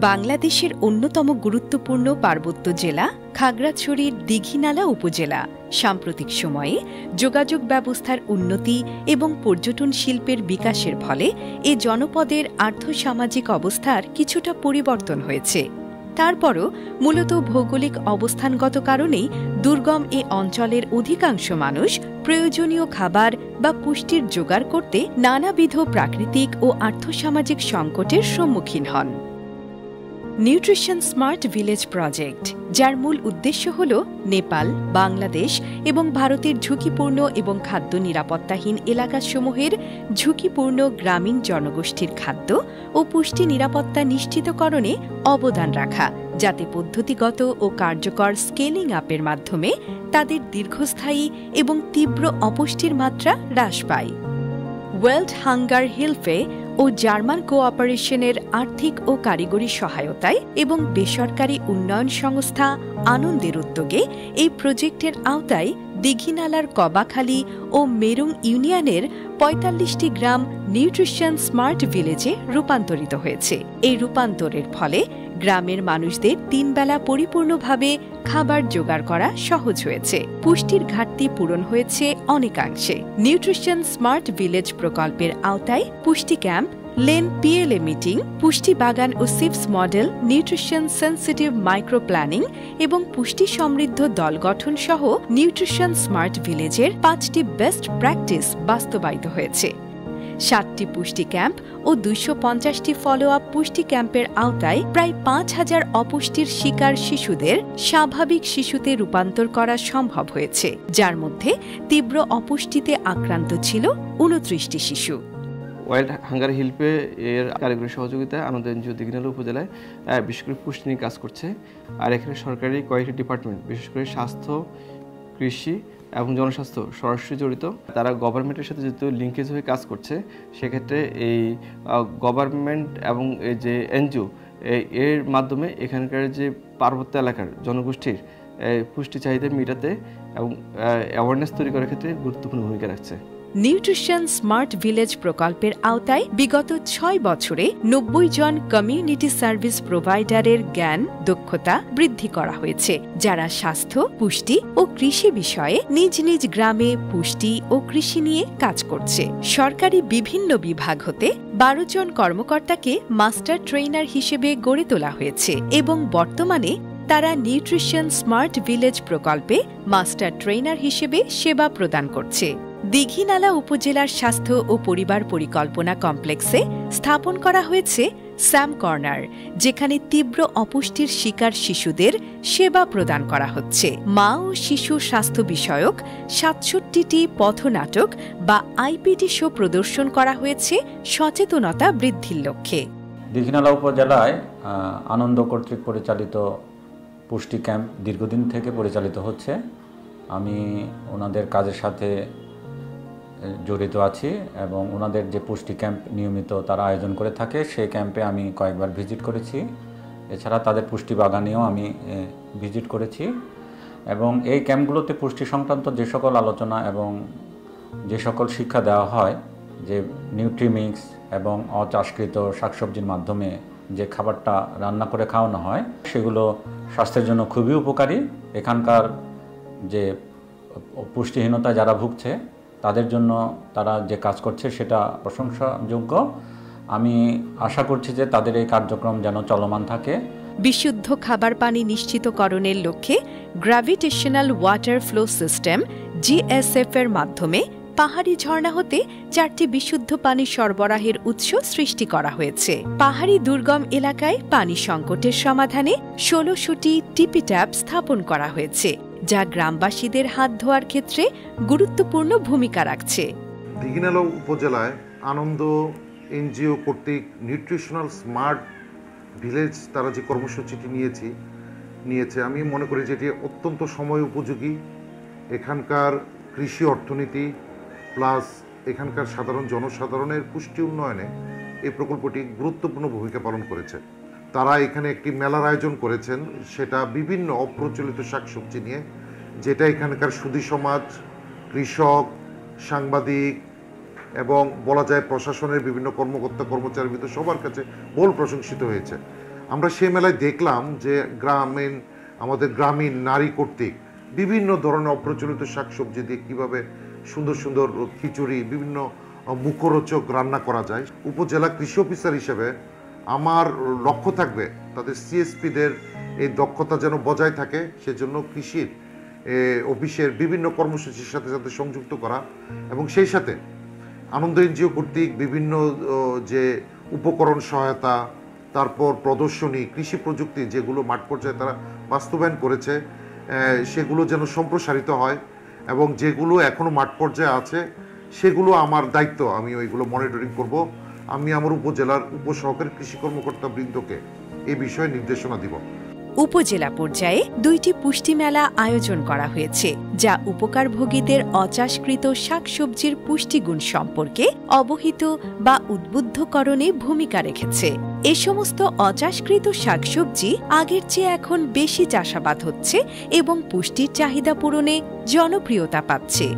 বাংলাদেশের অন্যতম গুরুত্বপূর্ণ পার্বত্য জেলা খাগড়াছড়ির দীঘিনালা উপজেলা সাম্প্রতিক সময়ে যোগাযোগ ব্যবস্থার উন্নতি এবং পর্যটন শিল্পের বিকাশের ফলে এ জনপদের আর্থসামাজিক অবস্থার কিছুটা পরিবর্তন হয়েছে। তারপরও মূলত ভৌগোলিক অবস্থানগত কারণেই দুর্গম এ অঞ্চলের অধিকাংশ মানুষ প্রয়োজনীয় খাবার বা পুষ্টির জোগাড় করতে নানাবিধ প্রাকৃতিক ও আর্থসামাজিক সংকটের সম্মুখীন হন। নিউট্রিশন স্মার্ট ভিলেজ প্রজেক্ট, যার মূল উদ্দেশ্য হল নেপাল, বাংলাদেশ এবং ভারতের ঝুঁকিপূর্ণ এবং খাদ্য নিরাপত্তাহীন এলাকাসমূহের ঝুঁকিপূর্ণ গ্রামীণ জনগোষ্ঠীর খাদ্য ও পুষ্টি নিরাপত্তা নিশ্চিতকরণে অবদান রাখা, যাতে পদ্ধতিগত ও কার্যকর স্কেলিং আপের মাধ্যমে তাদের দীর্ঘস্থায়ী এবং তীব্র অপুষ্টির মাত্রা হ্রাস পায়। ওয়ার্ল্ড হাঙ্গার হিলফে ও জার্মান কোঅপারেশনের আর্থিক ও কারিগরি সহায়তায় এবং বেসরকারি উন্নয়ন সংস্থা আনন্দের উদ্যোগে এই প্রজেক্টের আওতায় দীঘিনালার কবাখালী ও মেরুং ইউনিয়নের ৪৫টি গ্রাম নিউট্রিশন স্মার্ট ভিলেজে রূপান্তরিত হয়েছে। এই রূপান্তরের ফলে গ্রামের মানুষদের ৩ বেলা পরিপূর্ণভাবে খাবার জোগাড় করা সহজ হয়েছে। পুষ্টির ঘাটতি পূরণ হয়েছে অনেকাংশে। নিউট্রিশন স্মার্ট ভিলেজ প্রকল্পের আওতায় পুষ্টি ক্যাম্প, লেন পিএলএ মিটিং, পুষ্টি বাগান ও সিপস model, nutrition sensitive micro planning এবং পুষ্টি সমৃদ্ধ দল গঠন সহ নিউট্রিশন স্মার্ট ভিলেজের ৫টি বেস্ট প্র্যাকটিস বাস্তবায়িত হয়েছে। ৭টি পুষ্টি ক্যাম্প ও ২৫০টি ফলো আপ পুষ্টি ক্যাম্পের আওতায় প্রায় ৫,০০০ অপুষ্টির শিকার শিশুদের স্বাভাবিক শিশুতে রূপান্তর করা সম্ভব হয়েছে, যার মধ্যে তীব্র অপুষ্টিতে আক্রান্ত ছিল ২৯টি শিশু। ওয়ার্ল্ড হাঙ্গার হিলপে এর কারিগরি সহযোগিতায় আনন্দ এনজিও দীঘিনালা উপজেলায় বিশেষ করে পুষ্টি নিয়ে কাজ করছে। আর এখানে সরকারি কয়েকটি ডিপার্টমেন্ট, বিশেষ করে স্বাস্থ্য, কৃষি এবং জনস্বাস্থ্য সরাসরি জড়িত। তারা গভর্নমেন্টের সাথে যেহেতু লিঙ্কেজ হয়ে কাজ করছে, সেক্ষেত্রে এই গভর্নমেন্ট এবং এই যে এনজিও এর মাধ্যমে এখানকার যে পার্বত্য এলাকার জনগোষ্ঠীর পুষ্টি চাহিদা মেটাতে এবং অ্যাওয়ারনেস তৈরি করার ক্ষেত্রে গুরুত্বপূর্ণ ভূমিকা রাখছে। নিউট্রিশন স্মার্ট ভিলেজ প্রকল্পের আওতায় বিগত ৬ বছরে ৯০ জন কমিউনিটি সার্ভিস প্রোভাইডারের জ্ঞান দক্ষতা বৃদ্ধি করা হয়েছে, যারা স্বাস্থ্য, পুষ্টি ও কৃষি বিষয়ে নিজ নিজ গ্রামে পুষ্টি ও কৃষি নিয়ে কাজ করছে। সরকারি বিভিন্ন বিভাগ হতে ১২ জন কর্মকর্তাকে মাস্টার ট্রেইনার হিসেবে গড়ে তোলা হয়েছে এবং বর্তমানে তারা নিউট্রিশন স্মার্ট ভিলেজ প্রকল্পে মাস্টার ট্রেইনার হিসেবে সেবা প্রদান করছে। দীঘিনালা উপজেলার স্বাস্থ্য ও পরিবার পরিকল্পনা কমপ্লেক্সে স্থাপন করা হয়েছে স্যাম কর্নার, যেখানে তীব্র অপুষ্টির শিকার শিশুদের সেবা প্রদান করা হচ্ছে। মা ও শিশু স্বাস্থ্য বিষয়ক ৬৭টি পথনাটক বা আইপিটি শো প্রদর্শন করা হয়েছে সচেতনতা বৃদ্ধির লক্ষ্যে। দীঘিনালা উপজেলায় আনন্দ কর্তৃক পরিচালিত পুষ্টি ক্যাম্প দীর্ঘদিন থেকে পরিচালিত হচ্ছে। আমি ওনাদের কাজের সাথে জড়িত আছি এবং ওনাদের যে পুষ্টি ক্যাম্প নিয়মিত তারা আয়োজন করে থাকে, সেই ক্যাম্পে আমি কয়েকবার ভিজিট করেছি। এছাড়া তাদের পুষ্টি বাগানেও আমি ভিজিট করেছি এবং এই ক্যাম্পগুলোতে পুষ্টি সংক্রান্ত যে সকল আলোচনা এবং যে সকল শিক্ষা দেওয়া হয়, যে নিউট্রিমিক্স এবং অচাষকৃত শাকসবজির মাধ্যমে যে খাবারটা রান্না করে খাওয়ানো হয়, সেগুলো স্বাস্থ্যের জন্য খুবই উপকারী। এখানকার যে পুষ্টিহীনতা যারা ভুগছে তাদের জন্য তারা যে কাজ করছে সেটা প্রশংসাযোগ্য। আমি আশা করছি যে তাদের এই কার্যক্রম যেন চলমান থাকে। বিশুদ্ধ খাবার পানি নিশ্চিতকরণের লক্ষ্যে gravitational water flow system GSF এর মাধ্যমে পাহাড়ি ঝর্ণা হতে 4টি বিশুদ্ধ পানি সরবরাহের উৎস সৃষ্টি করা হয়েছে। পাহাড়ি দুর্গম এলাকায় পানি সংকটের সমাধানে ১৬০০টি টিপি ট্যাপ স্থাপন করা হয়েছে, যা গ্রামবাসীদের হাত ধোয়ার ক্ষেত্রে গুরুত্বপূর্ণ ভূমিকা রাখছে। দীঘিনালা উপজেলায় আনন্দ এনজিও কর্তৃক নিউট্রিশনাল স্মার্ট ভিলেজ তারা যে কর্মসূচিটি নিয়েছে আমি মনে করি যে এটি অত্যন্ত সময় উপযোগী। এখানকার কৃষি অর্থনীতি প্লাস এখানকার সাধারণ জনসাধারণের পুষ্টি উন্নয়নে এই প্রকল্পটি গুরুত্বপূর্ণ ভূমিকা পালন করেছে। তারা এখানে একটি মেলার আয়োজন করেছেন, সেটা বিভিন্ন অপ্রচলিত শাকসবজি নিয়ে, যেটা এখানকার সুধী সমাজ, কৃষক, সাংবাদিক এবং বলা যায় প্রশাসনের বিভিন্ন কর্মকর্তা কর্মচারীর ভিতরে সবার কাছে বহুল প্রশংসিত হয়েছে। আমরা সেই মেলায় দেখলাম যে আমাদের গ্রামীণ নারী কর্তৃক বিভিন্ন ধরনের অপ্রচলিত শাকসবজি দিয়ে কীভাবে সুন্দর সুন্দর খিচুড়ি, বিভিন্ন মুখরোচক রান্না করা যায়। উপজেলা কৃষি অফিসার হিসেবে আমার লক্ষ্য থাকবে তাদের সিএসপিদের এই দক্ষতা যেন বজায় থাকে, সেজন্য কৃষির অফিসের বিভিন্ন কর্মসূচির সাথে সাথে সংযুক্ত করা, এবং সেই সাথে আনন্দ এনজিও কর্তৃক বিভিন্ন যে উপকরণ সহায়তা, তারপর প্রদর্শনী, কৃষি প্রযুক্তি যেগুলো মাঠ পর্যায়ে তারা বাস্তবায়ন করেছে সেগুলো যেন সম্প্রসারিত হয়, এবং যেগুলো এখনও মাঠ পর্যায়ে আছে সেগুলো আমার দায়িত্ব, আমি ওইগুলো মনিটরিং করব। আমি আমার উপজেলার উপসহকারী কৃষি কর্মকর্তা বৃন্দকে এই বিষয়ে নির্দেশনা দিব। উপজেলা পর্যায়ে 2টি পুষ্টি মেলা আয়োজন করা হয়েছে, যা উপকারভোগীদের অচাষকৃত শাকসবজির পুষ্টিগুণ সম্পর্কে অবহিত বা উদ্বুদ্ধকরণে ভূমিকা রেখেছে। এ সমস্ত অচাষকৃত শাকসবজি আগের চেয়ে এখন বেশি চাষাবাদ হচ্ছে এবং পুষ্টির চাহিদা পূরণে জনপ্রিয়তা পাচ্ছে।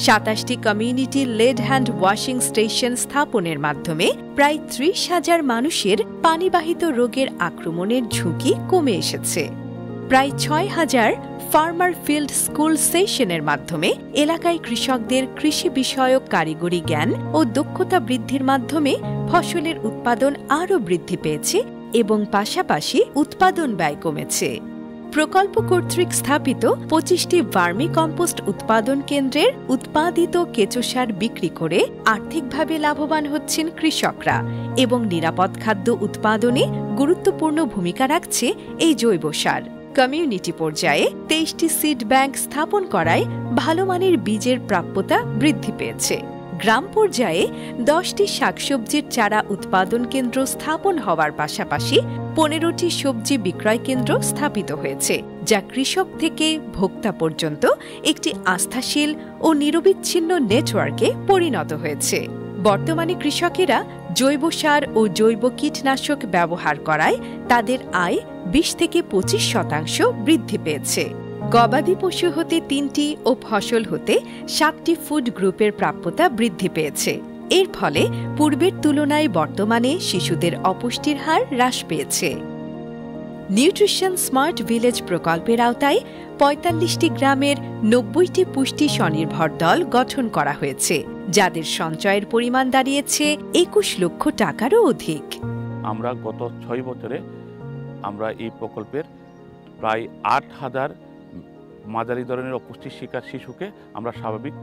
27টি community led hand washing station স্থাপনের মাধ্যমে প্রায় 30,000 মানুষের পানিবাহিত রোগের আক্রমণের ঝুঁকি কমে এসেছে। প্রায় 6,000 ফার্মার ফিল্ড স্কুল সেশনের মাধ্যমে এলাকায় কৃষকদের কৃষি বিষয়ক কারিগরি জ্ঞান ও দক্ষতা বৃদ্ধির মাধ্যমে ফসলের উৎপাদন আরও বৃদ্ধি পেয়েছে এবং পাশাপাশি উৎপাদন ব্যয় কমেছে। প্রকল্প কর্তৃক স্থাপিত 25টি ভার্মি কম্পোস্ট উৎপাদন কেন্দ্রের উৎপাদিত কেঁচো সার বিক্রি করে আর্থিকভাবে লাভবান হচ্ছেন কৃষকরা এবং নিরাপদ খাদ্য উৎপাদনে গুরুত্বপূর্ণ ভূমিকা রাখছে এই জৈব সার। কমিউনিটি পর্যায়ে 23টি সিড ব্যাংক স্থাপন করায় ভালো মানের বীজের প্রাপ্যতা বৃদ্ধি পেয়েছে। গ্রাম পর্যায়ে 10টি শাকসবজির চারা উৎপাদন কেন্দ্র স্থাপন হওয়ার পাশাপাশি 15টি সবজি বিক্রয় কেন্দ্র স্থাপিত হয়েছে, যা কৃষক থেকে ভোক্তা পর্যন্ত একটি আস্থাশীল ও নিরবিচ্ছিন্ন নেটওয়ার্কে পরিণত হয়েছে। বর্তমানে কৃষকেরা জৈব সার ও জৈব কীটনাশক ব্যবহার করায় তাদের আয় 20 থেকে 25% বৃদ্ধি পেয়েছে। গবাদি পশু হতে 3টি ও ফসল হতে 7টি ফুড গ্রুপের প্রাপ্যতা বৃদ্ধি পেয়েছে। এর ফলে পূর্বের তুলনায় বর্তমানে শিশুদের অপুষ্টির হার হ্রাস পেয়েছে। নিউট্রিশন স্মার্ট ভিলেজ প্রকল্পের আওতায় 45টি গ্রামের 90টি পুষ্টি স্বনির্ভর দল গঠন করা হয়েছে, যাদের সঞ্চয়ের পরিমাণ দাঁড়িয়েছে 21 লক্ষ টাকারও অধিক। আমরা গত 6 বছরে আমরা এই প্রকল্পের প্রায় 8,000 মাঝারি ধরনের অপুষ্টির শিকার শিশুকে আমরা স্বাভাবিক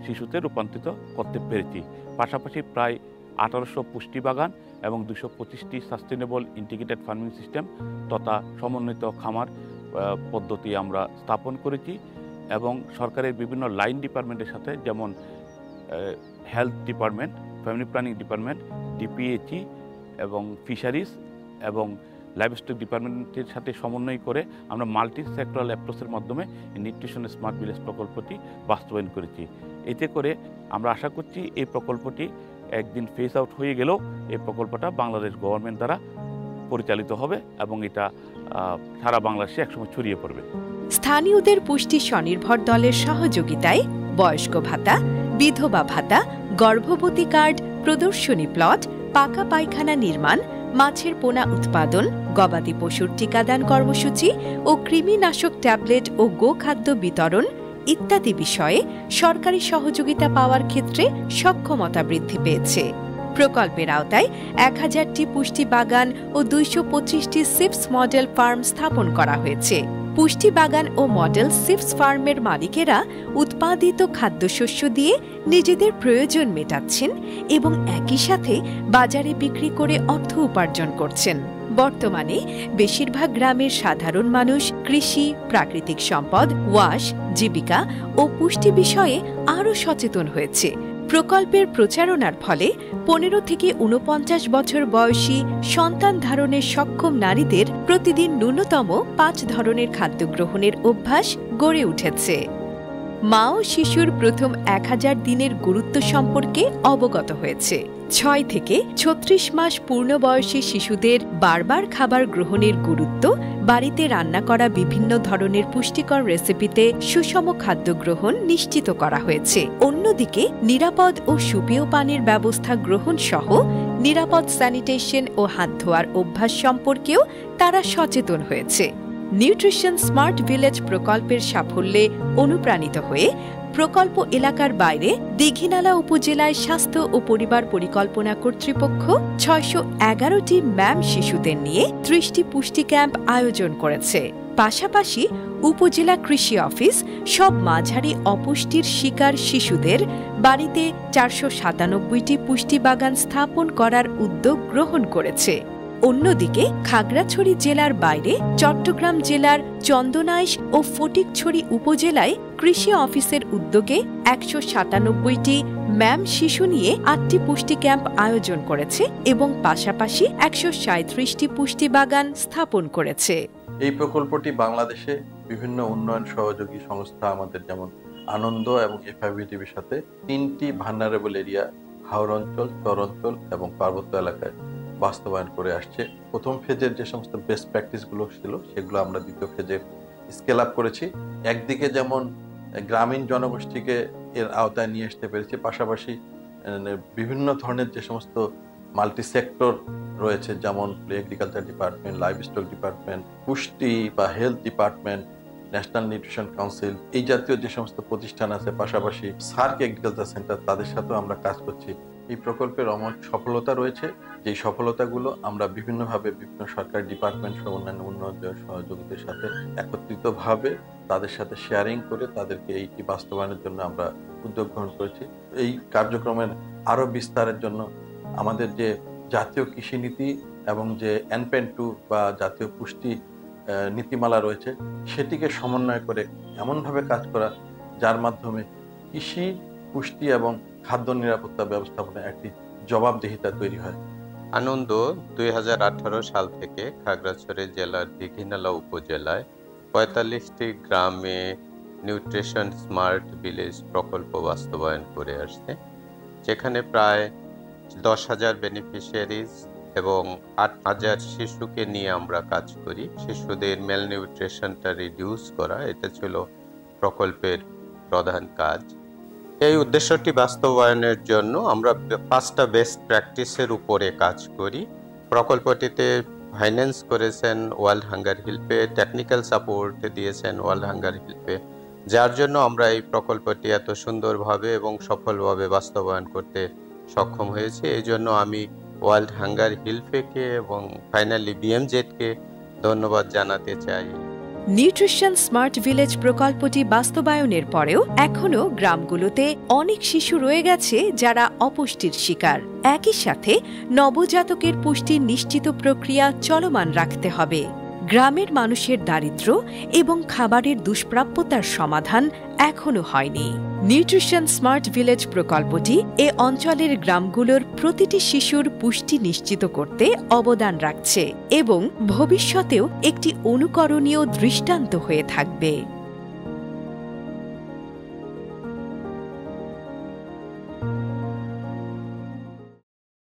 শিশুতে রূপান্তরিত করতে পেরেছি। পাশাপাশি প্রায় 1800 পুষ্টি বাগান এবং 225টি সাস্টেনেবল ইন্টিগ্রেটেড ফার্মিং সিস্টেম তথা সমন্বিত খামার পদ্ধতি আমরা স্থাপন করেছি এবং সরকারের বিভিন্ন লাইন ডিপার্টমেন্টের সাথে, যেমন health department, family planning department, DPHE এবং ফিশারিজ এবং লাইভস্টক ডিপার্টমেন্টের সাথে সমন্বয় করে আমরা মাল্টি সেক্টরাল অ্যাপ্রোচের মাধ্যমে নিউট্রিশন স্মার্ট ভিলেজ প্রকল্পটি বাস্তবায়ন করেছি। এতে করে আমরা আশা করছি এই প্রকল্পটি একদিন ফেস আউট হয়ে গেলেও এই প্রকল্পটা বাংলাদেশ গভর্নমেন্ট দ্বারা পরিচালিত হবে এবং এটা সারা বাংলাদেশে একসময় ছড়িয়ে পড়বে। স্থানীয়দের পুষ্টি স্বনির্ভর দলের সহযোগিতায় বয়স্ক ভাতা, বিধবা ভাতা, গর্ভবতী কার্ড, প্রদর্শনী প্লট, পাকা পায়খানা নির্মাণ, মাছের পোনা উৎপাদন, গবাদি পশুর টিকাদান কর্মসূচি ও কৃমিনাশক ট্যাবলেট ও গোখাদ্য বিতরণ ইত্যাদি বিষয়ে সরকারি সহযোগিতা পাওয়ার ক্ষেত্রে সক্ষমতা বৃদ্ধি পেয়েছে। প্রকল্পের আওতায় 1000টি পুষ্টি বাগান ও 225টি সিপস মডেল ফার্ম স্থাপন করা হয়েছে। পুষ্টি বাগান ও মডেল সিপস ফার্মের মালিকেরা উৎপাদিত খাদ্যশস্য দিয়ে নিজেদের প্রয়োজন মেটাচ্ছেন এবং একই সাথে বাজারে বিক্রি করে অর্থ উপার্জন করছেন। বর্তমানে বেশিরভাগ গ্রামের সাধারণ মানুষ কৃষি, প্রাকৃতিক সম্পদ, ওয়াশ, জীবিকা ও পুষ্টি বিষয়ে আরও সচেতন হয়েছে। প্রকল্পের প্রচারণার ফলে 15 থেকে 49 বছর বয়সী সন্তান ধারণের সক্ষম নারীদের প্রতিদিন ন্যূনতম 5 ধরনের খাদ্য গ্রহণের অভ্যাস গড়ে উঠেছে। মা ও শিশুর প্রথম 1000 দিনের গুরুত্ব সম্পর্কে অবগত হয়েছে। 6 থেকে 36 মাস পূর্ণবয়সী শিশুদের বারবার খাবার গ্রহণের গুরুত্ব বাড়িতে রান্না করা বিভিন্ন ধরনের পুষ্টিকর রেসিপিতে সুষম খাদ্য গ্রহণ নিশ্চিত করা হয়েছে। অন্যদিকে নিরাপদ ও সুপেয় পানির ব্যবস্থা গ্রহণ সহ নিরাপদ স্যানিটেশন ও হাত ধোয়ার অভ্যাস সম্পর্কেও তারা সচেতন হয়েছে। নিউট্রিশন স্মার্ট ভিলেজ প্রকল্পের সাফল্যে অনুপ্রাণিত হয়ে প্রকল্প এলাকার বাইরে দীঘিনালা উপজেলায় স্বাস্থ্য ও পরিবার পরিকল্পনা কর্তৃপক্ষ ৬১১টি ম্যাম শিশুদের নিয়ে ৩০টি পুষ্টি ক্যাম্প আয়োজন করেছে। পাশাপাশি উপজেলা কৃষি অফিস সব মাঝারি অপুষ্টির শিকার শিশুদের বাড়িতে ৪৯৭টি পুষ্টি বাগান স্থাপন করার উদ্যোগ গ্রহণ করেছে। অন্যদিকে খাগড়াছড়ি জেলার বাইরে চট্টগ্রাম জেলার চন্দনাইশ ও ফটিকছড়ি উপজেলায় কৃষি অফিসের উদ্যোগে ১৯৭টি ম্যাম শিশু নিয়ে ৮টি পুষ্টি ক্যাম্প আয়োজন করেছে এবং পাশাপাশি ১৩৭টি পুষ্টি বাগান স্থাপন করেছে। এই প্রকল্পটি বাংলাদেশে বিভিন্ন উন্নয়ন সহযোগী সংস্থা আমাদের যেমন আনন্দ এবং এফআইবিটিভির সাথে ৩টি ভালনারেবল এরিয়া হাওর অঞ্চল, চর অঞ্চল এবং পার্বত্য এলাকায় বাস্তবায়ন করে আসছে। প্রথম ফেজের যে সমস্ত বেস্ট প্র্যাকটিসগুলো ছিল সেগুলো আমরা দ্বিতীয় ফেজে স্কেল আপ করেছি। একদিকে যেমন গ্রামীণ জনগোষ্ঠীকে এর আওতায় নিয়ে আসতে পেরেছি, পাশাপাশি বিভিন্ন ধরনের যে সমস্ত মাল্টি সেক্টর রয়েছে যেমন agriculture department, live stock department, পুষ্টি বা health department, national nutrition council, এই জাতীয় যে সমস্ত প্রতিষ্ঠান আছে, পাশাপাশি সার্ক এগ্রিকালচার সেন্টার, তাদের সাথেও আমরা কাজ করছি। এই প্রকল্পের অনেক সফলতা রয়েছে, যেই সফলতাগুলো আমরা বিভিন্নভাবে বিভিন্ন সরকারি ডিপার্টমেন্ট সহ অন্যান্য উন্নয়ন সহযোগীদের সাথে একত্রিতভাবে তাদের সাথে শেয়ারিং করে তাদেরকে এইটি বাস্তবায়নের জন্য আমরা উদ্যোগ গ্রহণ করেছি। এই কার্যক্রমের আরও বিস্তারের জন্য আমাদের যে জাতীয় কৃষি নীতি এবং যে এনপেন 2 বা জাতীয় পুষ্টি নীতিমালা রয়েছে সেটিকে সমন্বয় করে এমনভাবে কাজ করা যার মাধ্যমে কৃষি, পুষ্টি এবং খাদ্য নিরাপত্তা ব্যবস্থাপনায় একটি জবাবদিহিতা তৈরি হয়। আনন্দ ২০১৮ সাল থেকে খাগড়াছড়ি জেলার দীঘিনালা উপজেলায় ৪৫টি গ্রামে নিউট্রিশন স্মার্ট ভিলেজ প্রকল্প বাস্তবায়ন করে আসছে, যেখানে প্রায় ১০,০০০ বেনিফিশিয়ারিজ এবং ৮,০০০ শিশুকে নিয়ে আমরা কাজ করি। শিশুদের ম্যালনিউট্রিশনটা রিডিউস করা, এটা ছিল প্রকল্পের প্রধান কাজ। এই উদ্দেশ্যটি বাস্তবায়নের জন্য আমরা 5টা বেস্ট প্র্যাকটিসের উপরে কাজ করি। প্রকল্পটিতে ফাইন্যান্স করেছেন ওয়ার্ল্ড হাঙ্গার হেল্পে, টেকনিক্যাল সাপোর্ট দিয়েছেন ওয়ার্ল্ড হাঙ্গার হেল্পে, যার জন্য আমরা এই প্রকল্পটি এত সুন্দরভাবে এবং সফলভাবে বাস্তবায়ন করতে সক্ষম হয়েছি। এই জন্য আমি ওয়ার্ল্ড হাঙ্গার হেল্পকে এবং ফাইনালি বিএমজেডকে ধন্যবাদ জানাতে চাই। নিউট্রিশন স্মার্ট ভিলেজ প্রকল্পটি বাস্তবায়নের পরেও এখনও গ্রামগুলোতে অনেক শিশু রয়ে গেছে যারা অপুষ্টির শিকার। একই সাথে নবজাতকের পুষ্টি নিশ্চিত প্রক্রিয়া চলমান রাখতে হবে। গ্রামের মানুষের দারিদ্র্য এবং খাবারের দুষ্প্রাপ্যতার সমাধান এখনো হয়নি। নিউট্রিশন স্মার্ট ভিলেজ প্রকল্পটি এ অঞ্চলের গ্রামগুলোর প্রতিটি শিশুর পুষ্টি নিশ্চিত করতে অবদান রাখছে এবং ভবিষ্যতেও একটি অনুকরণীয় দৃষ্টান্ত হয়ে থাকবে।